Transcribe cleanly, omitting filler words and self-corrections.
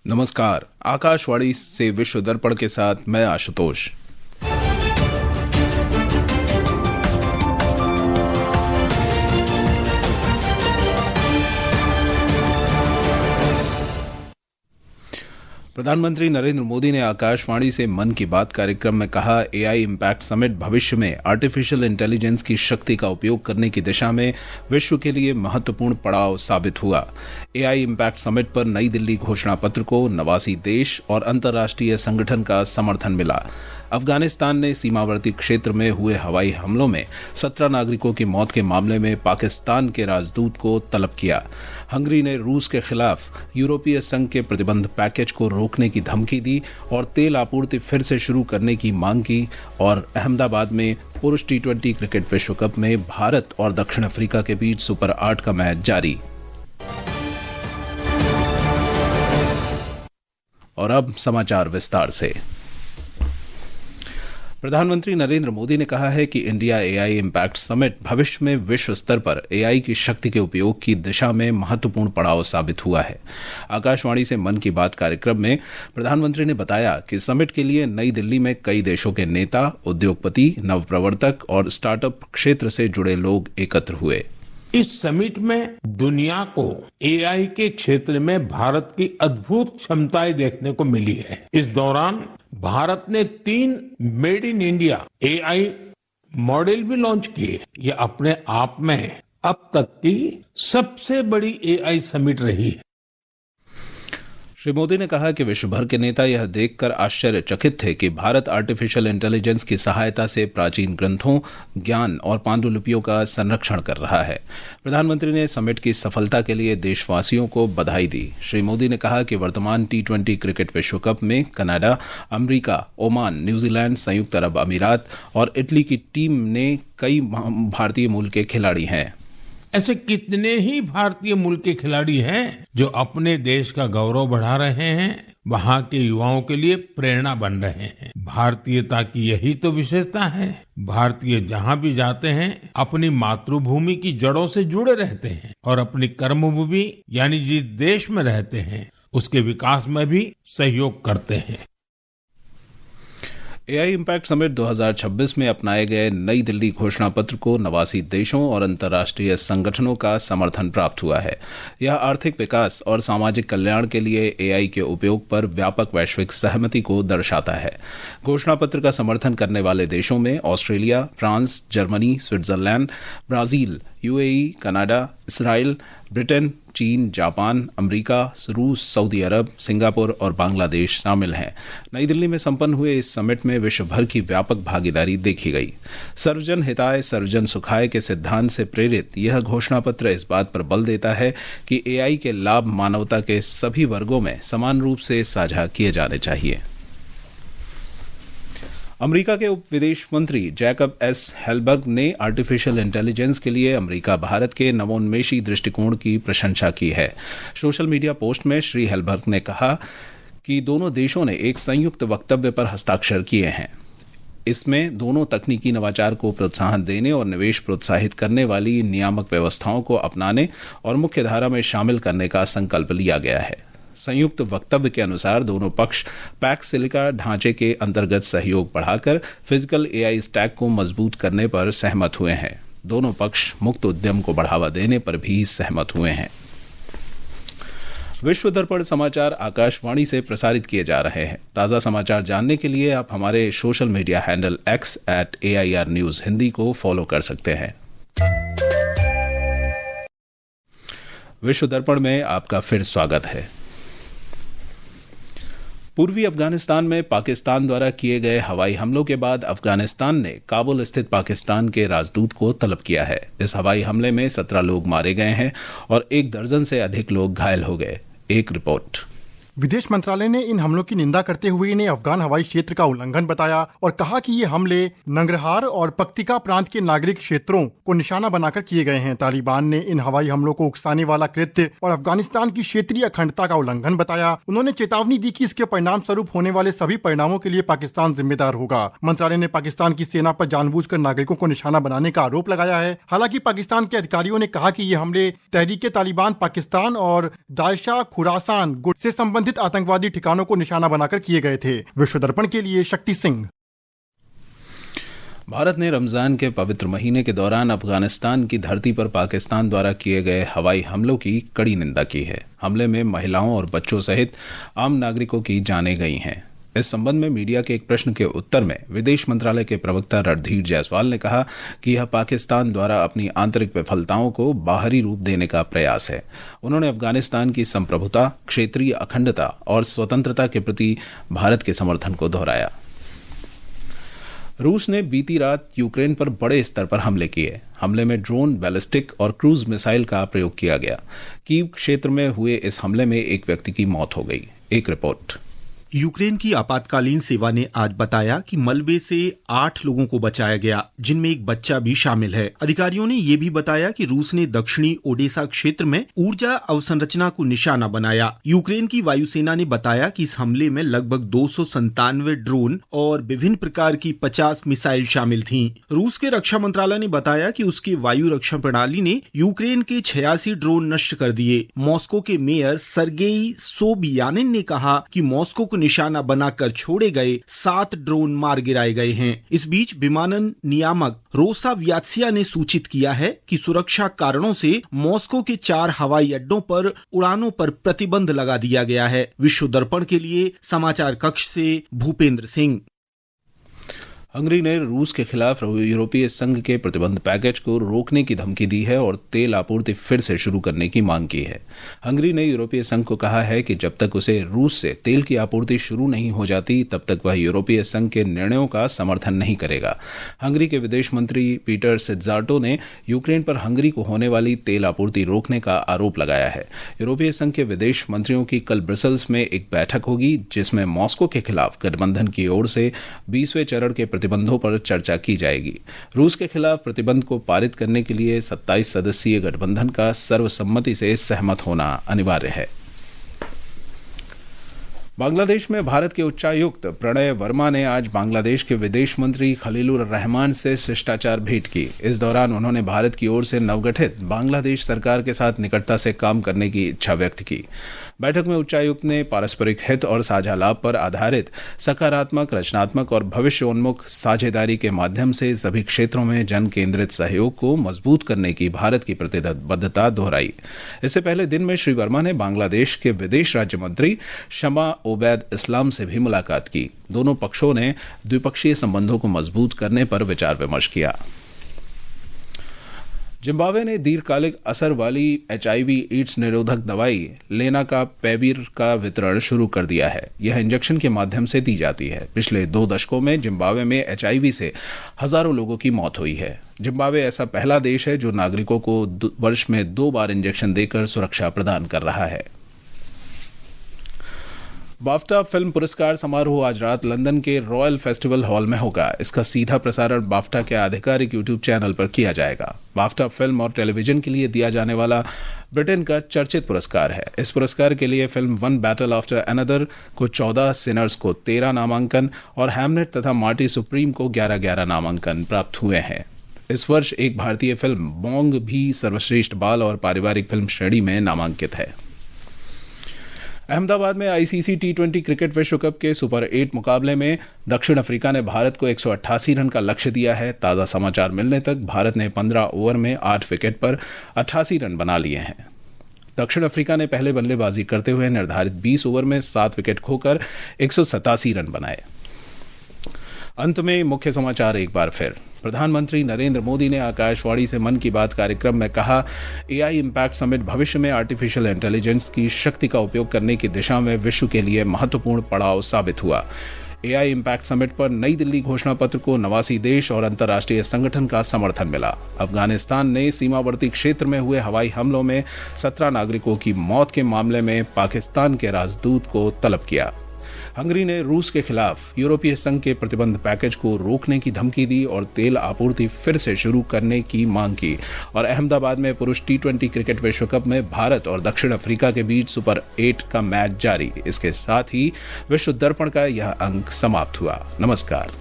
नमस्कार। आकाशवाणी से विश्व दर्पण के साथ मैं आशुतोष। प्रधानमंत्री नरेंद्र मोदी ने आकाशवाणी से मन की बात कार्यक्रम में कहा, एआई इम्पैक्ट समिट भविष्य में आर्टिफिशियल इंटेलिजेंस की शक्ति का उपयोग करने की दिशा में विश्व के लिए महत्वपूर्ण पड़ाव साबित हुआ। एआई इम्पैक्ट समिट पर नई दिल्ली घोषणा पत्र को 89 देश और अंतर्राष्ट्रीय संगठन का समर्थन मिला। अफगानिस्तान ने सीमावर्ती क्षेत्र में हुए हवाई हमलों में 17 नागरिकों की मौत के मामले में पाकिस्तान के राजदूत को तलब किया। हंगरी ने रूस के खिलाफ यूरोपीय संघ के प्रतिबंध पैकेज को रोकने की धमकी दी और तेल आपूर्ति फिर से शुरू करने की मांग की। और अहमदाबाद में पुरुष टी20 क्रिकेट विश्व कप में भारत और दक्षिण अफ्रीका के बीच सुपर 8 का मैच जारी। और अब समाचार विस्तार से। प्रधानमंत्री नरेंद्र मोदी ने कहा है कि इंडिया एआई इम्पैक्ट समिट भविष्य में विश्व स्तर पर एआई की शक्ति के उपयोग की दिशा में महत्वपूर्ण पड़ाव साबित हुआ है। आकाशवाणी से मन की बात कार्यक्रम में प्रधानमंत्री ने बताया कि समिट के लिए नई दिल्ली में कई देशों के नेता, उद्योगपति, नवप्रवर्तक और स्टार्टअप क्षेत्र से जुड़े लोग एकत्र हुए। इस समिट में दुनिया को एआई के क्षेत्र में भारत की अद्भुत क्षमताएं देखने को मिली है। इस दौरान भारत ने 3 made in India AI model भी लॉन्च किए। ये अपने आप में अब तक की सबसे बड़ी एआई समिट रही है। श्री मोदी ने कहा कि विश्व भर के नेता यह देखकर आश्चर्यचकित थे कि भारत आर्टिफिशियल इंटेलिजेंस की सहायता से प्राचीन ग्रंथों, ज्ञान और पांडुलिपियों का संरक्षण कर रहा है। प्रधानमंत्री ने समिट की सफलता के लिए देशवासियों को बधाई दी। श्री मोदी ने कहा कि वर्तमान टी20 क्रिकेट विश्व कप में कनाडा, अमेरिका, ओमान, न्यूजीलैंड, संयुक्त अरब अमीरात और इटली की टीम ने कई भारतीय मूल के खिलाड़ी हैं। ऐसे कितने ही भारतीय मूल के खिलाड़ी हैं जो अपने देश का गौरव बढ़ा रहे हैं, वहां के युवाओं के लिए प्रेरणा बन रहे हैं। भारतीयता की यही तो विशेषता है। भारतीय जहां भी जाते हैं अपनी मातृभूमि की जड़ों से जुड़े रहते हैं और अपनी कर्मभूमि यानी जिस देश में रहते हैं उसके विकास में भी सहयोग करते हैं। एआई इम्पैक्ट समिट 2026 में अपनाए गए नई दिल्ली घोषणा पत्र को 89 देशों और अंतर्राष्ट्रीय संगठनों का समर्थन प्राप्त हुआ है। यह आर्थिक विकास और सामाजिक कल्याण के लिए एआई के उपयोग पर व्यापक वैश्विक सहमति को दर्शाता है। घोषणा पत्र का समर्थन करने वाले देशों में Australia, France, Germany, Switzerland, Brazil, UAE, Canada, Israel, Britain, चीन, जापान, अमेरिका, रूस, सऊदी अरब, सिंगापुर और बांग्लादेश शामिल हैं। नई दिल्ली में संपन्न हुए इस समिट में विश्व भर की व्यापक भागीदारी देखी गई। सर्वजन हिताय सर्वजन सुखाय के सिद्धांत से प्रेरित यह घोषणा पत्र इस बात पर बल देता है कि एआई के लाभ मानवता के सभी वर्गों में समान रूप से साझा किए जाने चाहिए। अमेरिका के उप विदेश मंत्री जैकब एस हेलबर्ग ने आर्टिफिशियल इंटेलिजेंस के लिए अमेरिका भारत के नवोन्मेषी दृष्टिकोण की प्रशंसा की है। सोशल मीडिया पोस्ट में श्री हेलबर्ग ने कहा कि दोनों देशों ने एक संयुक्त वक्तव्य पर हस्ताक्षर किए हैं। इसमें दोनों तकनीकी नवाचार को प्रोत्साहन देने और निवेश प्रोत्साहित करने वाली नियामक व्यवस्थाओं को अपनाने और मुख्य धारा में शामिल करने का संकल्प लिया गया है। संयुक्त वक्तव्य के अनुसार दोनों पक्ष पैक्स सिलिका ढांचे के अंतर्गत सहयोग बढ़ाकर फिजिकल एआई स्टैक को मजबूत करने पर सहमत हुए हैं। दोनों पक्ष मुक्त उद्यम को बढ़ावा देने पर भी सहमत हुए हैं। विश्व दर्पण समाचार आकाशवाणी से प्रसारित किए जा रहे हैं। ताज़ा समाचार जानने के लिए आप हमारे social media handle X @AIR News Hindi को फॉलो कर सकते हैं। विश्व दर्पण में आपका फिर स्वागत है। पूर्वी अफगानिस्तान में पाकिस्तान द्वारा किए गए हवाई हमलों के बाद अफगानिस्तान ने काबुल स्थित पाकिस्तान के राजदूत को तलब किया है। इस हवाई हमले में 17 लोग मारे गए हैं और 1 दर्जन से अधिक लोग घायल हो गए। एक रिपोर्ट। विदेश मंत्रालय ने इन हमलों की निंदा करते हुए इन्हें अफगान हवाई क्षेत्र का उल्लंघन बताया और कहा कि ये हमले नंगरहार और पक्तिका प्रांत के नागरिक क्षेत्रों को निशाना बनाकर किए गए हैं। तालिबान ने इन हवाई हमलों को उकसाने वाला कृत्य और अफगानिस्तान की क्षेत्रीय अखंडता का उल्लंघन बताया। उन्होंने चेतावनी दी कि इसके परिणाम स्वरूप होने वाले सभी परिणामों के लिए पाकिस्तान जिम्मेदार होगा। मंत्रालय ने पाकिस्तान की सेना पर जानबूझकर नागरिकों को निशाना बनाने का आरोप लगाया है। हालांकि पाकिस्तान के अधिकारियों ने कहा कि ये हमले तहरीके तालिबान पाकिस्तान और दाइशा खुरासान गुट से संबंधित संबंधित आतंकवादी ठिकानों को निशाना बनाकर किए गए थे। विश्व दर्पण के लिए शक्ति सिंह। भारत ने रमजान के पवित्र महीने के दौरान अफगानिस्तान की धरती पर पाकिस्तान द्वारा किए गए हवाई हमलों की कड़ी निंदा की है। हमले में महिलाओं और बच्चों सहित आम नागरिकों की जानें गई हैं। इस संबंध में मीडिया के एक प्रश्न के उत्तर में विदेश मंत्रालय के प्रवक्ता रणधीर जायसवाल ने कहा कि यह पाकिस्तान द्वारा अपनी आंतरिक विफलताओं को बाहरी रूप देने का प्रयास है। उन्होंने अफगानिस्तान की संप्रभुता, क्षेत्रीय अखंडता और स्वतंत्रता के प्रति भारत के समर्थन को दोहराया। रूस ने बीती रात यूक्रेन पर बड़े स्तर पर हमले किए। हमले में ड्रोन, बैलिस्टिक और क्रूज मिसाइल का प्रयोग किया गया। कीव क्षेत्र में हुए इस हमले में एक व्यक्ति की मौत हो गई। एक रिपोर्ट। यूक्रेन की आपातकालीन सेवा ने आज बताया कि मलबे से 8 लोगों को बचाया गया, जिनमें एक बच्चा भी शामिल है। अधिकारियों ने ये भी बताया कि रूस ने दक्षिणी ओडेसा क्षेत्र में ऊर्जा अवसंरचना को निशाना बनाया। यूक्रेन की वायुसेना ने बताया कि इस हमले में लगभग 297 ड्रोन और विभिन्न प्रकार की 50 मिसाइल शामिल थीं। रूस के रक्षा मंत्रालय ने बताया कि उसकी वायु रक्षा प्रणाली ने यूक्रेन के 86 ड्रोन नष्ट कर दिए। मॉस्को के मेयर सर्गेई सोबियानिन ने कहा कि मॉस्को को निशाना बनाकर छोड़े गए 7 ड्रोन मार गिराए गए हैं। इस बीच विमानन नियामक रोसा व्यात्सिया ने सूचित किया है कि सुरक्षा कारणों से मॉस्को के 4 हवाई अड्डों पर उड़ानों पर प्रतिबंध लगा दिया गया है। विश्व दर्पण के लिए समाचार कक्ष से भूपेंद्र सिंह। हंगरी ने रूस के खिलाफ यूरोपीय संघ के प्रतिबंध पैकेज को रोकने की धमकी दी है और तेल आपूर्ति फिर से शुरू करने की मांग की है। हंगरी ने यूरोपीय संघ को कहा है कि जब तक उसे रूस से तेल की आपूर्ति शुरू नहीं हो जाती, तब तक वह यूरोपीय संघ के निर्णयों का समर्थन नहीं करेगा। हंगरी के विदेश मंत्री पीटर सिट्जार्टो ने यूक्रेन पर हंगरी को होने वाली तेल आपूर्ति रोकने का आरोप लगाया है। यूरोपीय संघ के विदेश मंत्रियों की कल ब्रसेल्स में एक बैठक होगी, जिसमें मॉस्को के खिलाफ गठबंधन की ओर से 20वें चरण के प्रतिबंधों पर चर्चा की जाएगी। रूस के खिलाफ प्रतिबंध को पारित करने के लिए 27 सदस्यीय गठबंधन का सर्वसम्मति से सहमत होना अनिवार्य है। बांग्लादेश में भारत के उच्चायुक्त प्रणय वर्मा ने आज बांग्लादेश के विदेश मंत्री खलीलुर रहमान से शिष्टाचार भेंट की। इस दौरान उन्होंने भारत की ओर से नवगठित बांग्लादेश सरकार के साथ निकटता से काम करने की इच्छा व्यक्त की। बैठक में उच्चायुक्त ने पारस्परिक हित और साझा लाभ पर आधारित सकारात्मक, रचनात्मक और भविष्योन्मुख साझेदारी के माध्यम से सभी क्षेत्रों में जन केंद्रित सहयोग को मजबूत करने की भारत की प्रतिबद्धता दोहराई। इससे पहले दिन में श्री वर्मा ने बांग्लादेश के विदेश राज्य मंत्री शमा ओबैद इस्लाम से भी मुलाकात की। दोनों पक्षों ने द्विपक्षीय संबंधों को मजबूत करने पर विचार विमर्श किया। जिम्बाब्वे ने दीर्घकालिक असर वाली HIV/AIDS निरोधक दवाई लेनाकापेविर का वितरण शुरू कर दिया है। यह इंजेक्शन के माध्यम से दी जाती है। पिछले 2 दशकों में जिम्बाब्वे में HIV से हजारों लोगों की मौत हुई है। जिम्बाब्वे ऐसा पहला देश है जो नागरिकों को वर्ष में 2 बार इंजेक्शन देकर सुरक्षा प्रदान कर रहा है। बाफ्टा फिल्म पुरस्कार समारोह आज रात लंदन के रॉयल फेस्टिवल हॉल में होगा। इसका सीधा प्रसारण बाफ्टा के आधिकारिक यूट्यूब चैनल पर किया जाएगा। बाफ्टा फिल्म और टेलीविजन के लिए दिया जाने वाला ब्रिटेन का चर्चित पुरस्कार है। इस पुरस्कार के लिए film one battle after another को 14, सिनर्स को 13 नामांकन और हैमलेट तथा मार्टी सुप्रीम को 11 नामांकन प्राप्त हुए हैं। इस वर्ष एक भारतीय फिल्म बोंग भी सर्वश्रेष्ठ बाल और पारिवारिक फिल्म श्रेणी में नामांकित है। अहमदाबाद में ICC T20 क्रिकेट विश्व कप के सुपर 8 मुकाबले में दक्षिण अफ्रीका ने भारत को 188 रन का लक्ष्य दिया है। ताज़ा समाचार मिलने तक भारत ने 15 ओवर में 8 विकेट पर 88 रन बना लिए हैं। दक्षिण अफ्रीका ने पहले बल्लेबाजी करते हुए निर्धारित 20 ओवर में 7 विकेट खोकर 187 रन बनाए। अंत में मुख्य समाचार एक बार फिर। प्रधानमंत्री नरेंद्र मोदी ने आकाशवाणी से मन की बात कार्यक्रम में कहा, AI इम्पैक्ट समिट भविष्य में आर्टिफिशियल इंटेलिजेंस की शक्ति का उपयोग करने की दिशा में विश्व के लिए महत्वपूर्ण पड़ाव साबित हुआ। AI इम्पैक्ट समिट पर नई दिल्ली घोषणा पत्र को 89 देश और अंतर्राष्ट्रीय संगठन का समर्थन मिला। अफगानिस्तान ने सीमावर्ती क्षेत्र में हुए हवाई हमलों में 17 नागरिकों की मौत के मामले में पाकिस्तान के राजदूत को तलब किया। हंगरी ने रूस के खिलाफ यूरोपीय संघ के प्रतिबंध पैकेज को रोकने की धमकी दी और तेल आपूर्ति फिर से शुरू करने की मांग की। और अहमदाबाद में पुरुष T20 क्रिकेट विश्व कप में भारत और दक्षिण अफ्रीका के बीच सुपर 8 का मैच जारी। इसके साथ ही विश्व दर्पण का यह अंक समाप्त हुआ। नमस्कार।